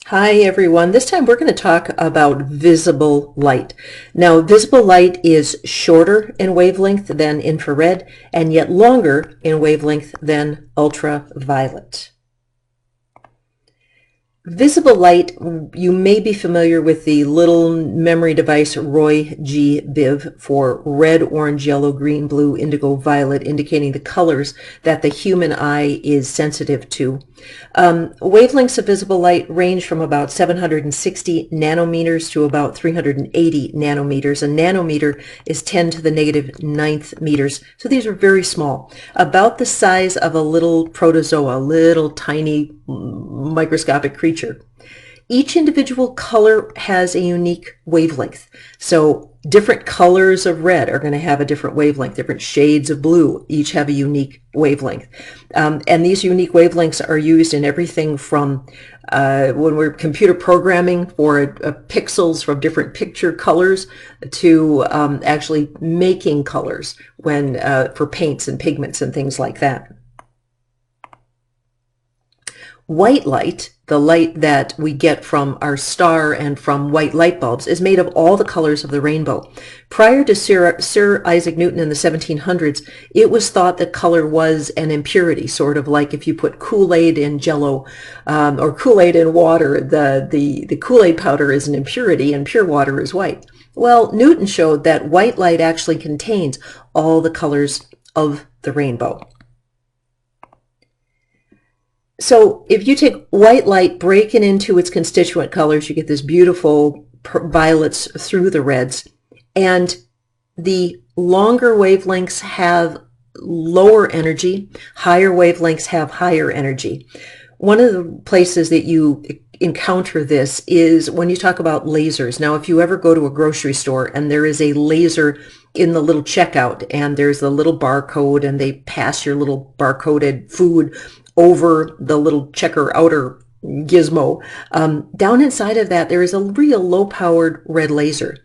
Hi everyone. This time we're going to talk about visible light. Now, visible light is shorter in wavelength than infrared and yet longer in wavelength than ultraviolet. Visible light, you may be familiar with the little memory device Roy G. Biv for red, orange, yellow, green, blue, indigo, violet, indicating the colors that the human eye is sensitive to. Wavelengths of visible light range from about 760 nanometers to about 380 nanometers. A nanometer is 10 to the negative ninth meters. So these are very small, about the size of a little protozoa, little tiny microscopic creature. Each individual color has a unique wavelength. So different colors of red are going to have a different wavelength. Different shades of blue each have a unique wavelength. And these unique wavelengths are used in everything from when we're computer programming for pixels from different picture colors to actually making colors when for paints and pigments and things like that. White light, the light that we get from our star and from white light bulbs, is made of all the colors of the rainbow. Prior to Sir Isaac Newton in the 1700s, it was thought that color was an impurity, sort of like if you put Kool-Aid in Jello or Kool-Aid in water, the Kool-Aid powder is an impurity and pure water is white. Well, Newton showed that white light actually contains all the colors of the rainbow. So if you take white light, break it into its constituent colors, you get this beautiful violets through the reds. And the longer wavelengths have lower energy, higher wavelengths have higher energy. One of the places that you encounter this is when you talk about lasers. Now, if you ever go to a grocery store and there is a laser in the little checkout and there's the little barcode and they pass your little barcoded food over the little checker outer gizmo, down inside of that there is a real low-powered red laser.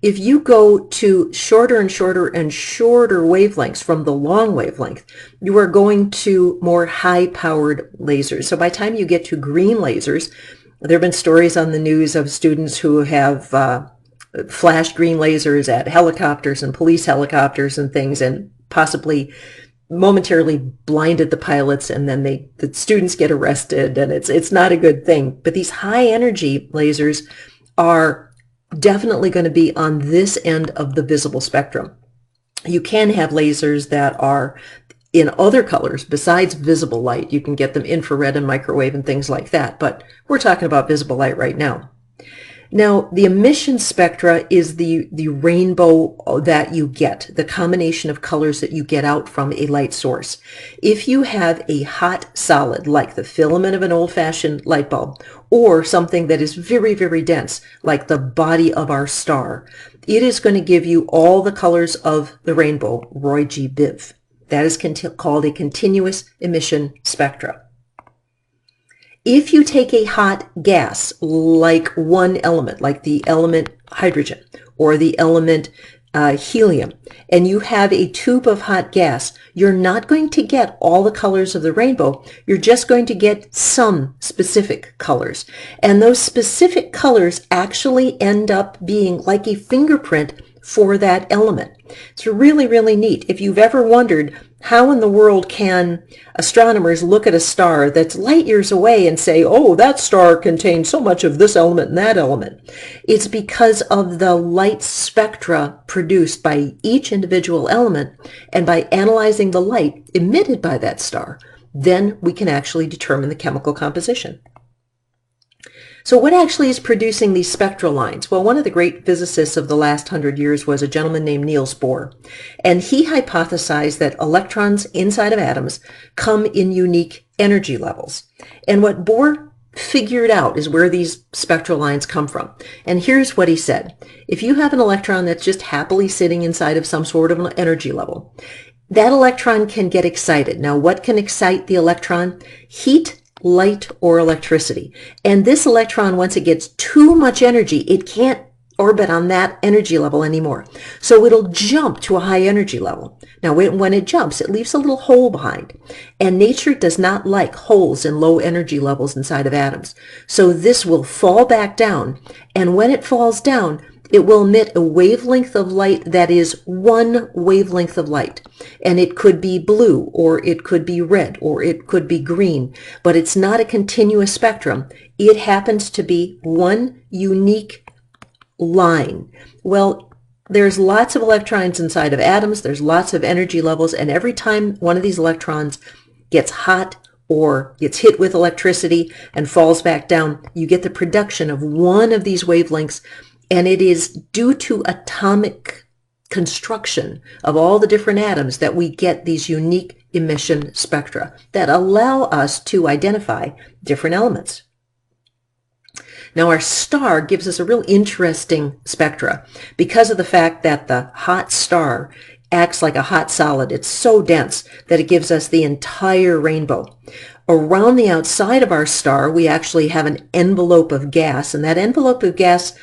If you go to shorter and shorter and shorter wavelengths from the long wavelength, you are going to more high-powered lasers. So by the time you get to green lasers, there have been stories on the news of students who have flashed green lasers at helicopters and police helicopters and things, and possibly momentarily blinded the pilots, and then the students get arrested, and it's not a good thing. But these high energy lasers are definitely going to be on this end of the visible spectrum. You can have lasers that are in other colors besides visible light. You can get them infrared and microwave and things like that, but we're talking about visible light right now. Now, the emission spectra is the rainbow that you get, the combination of colors that you get out from a light source. If you have a hot solid, like the filament of an old-fashioned light bulb, or something that is very, very dense, like the body of our star, it is going to give you all the colors of the rainbow, Roy G. Biv. That is called a continuous emission spectra. If you take a hot gas, like one element, like the element hydrogen or the element helium, and you have a tube of hot gas, you're not going to get all the colors of the rainbow. You're just going to get some specific colors. And those specific colors actually end up being like a fingerprint for that element. It's really, really neat. If you've ever wondered how in the world can astronomers look at a star that's light years away and say, oh, that star contains so much of this element and that element, it's because of the light spectra produced by each individual element, and by analyzing the light emitted by that star, then we can actually determine the chemical composition. So what actually is producing these spectral lines? Well, one of the great physicists of the last 100 years was a gentleman named Niels Bohr, and he hypothesized that electrons inside of atoms come in unique energy levels. And what Bohr figured out is where these spectral lines come from. And here's what he said. If you have an electron that's just happily sitting inside of some sort of an energy level, that electron can get excited. Now, what can excite the electron? Heat, light, or electricity. And this electron, once it gets too much energy, it can't orbit on that energy level anymore. So it'll jump to a high energy level. Now, when it jumps, it leaves a little hole behind. And nature does not like holes in low energy levels inside of atoms. So this will fall back down. And when it falls down, it will emit a wavelength of light that is one wavelength of light. And it could be blue, or it could be red, or it could be green. But it's not a continuous spectrum. It happens to be one unique line. Well, there's lots of electrons inside of atoms. There's lots of energy levels. And every time one of these electrons gets hot or gets hit with electricity and falls back down, you get the production of one of these wavelengths. And it is due to atomic construction of all the different atoms that we get these unique emission spectra that allow us to identify different elements. Now, our star gives us a real interesting spectra because of the fact that the hot star acts like a hot solid. It's so dense that it gives us the entire rainbow. Around the outside of our star, we actually have an envelope of gas, and that envelope of gas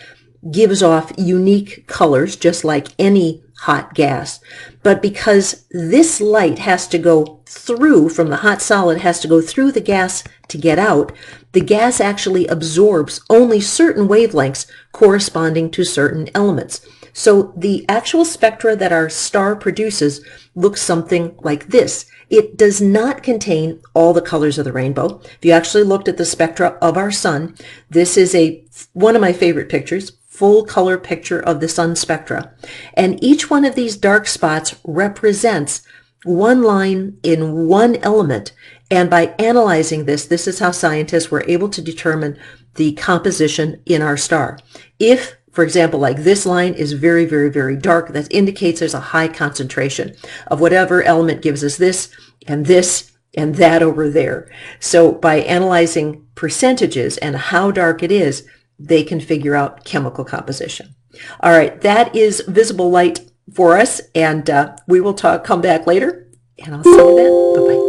gives off unique colors, just like any hot gas. But because this light has to go through, from the hot solid, has to go through the gas to get out, the gas actually absorbs only certain wavelengths corresponding to certain elements. So the actual spectra that our star produces looks something like this. It does not contain all the colors of the rainbow. If you actually looked at the spectra of our sun, this is one of my favorite pictures, full color picture of the sun spectra. And each one of these dark spots represents one line in one element. And by analyzing this is how scientists were able to determine the composition in our star. If, for example, like this line is very, very, very dark, that indicates there's a high concentration of whatever element gives us this and that over there. So by analyzing percentages and how dark it is, they can figure out chemical composition. All right, that is visible light for us, and we will come back later, and I'll see you then. Bye-bye.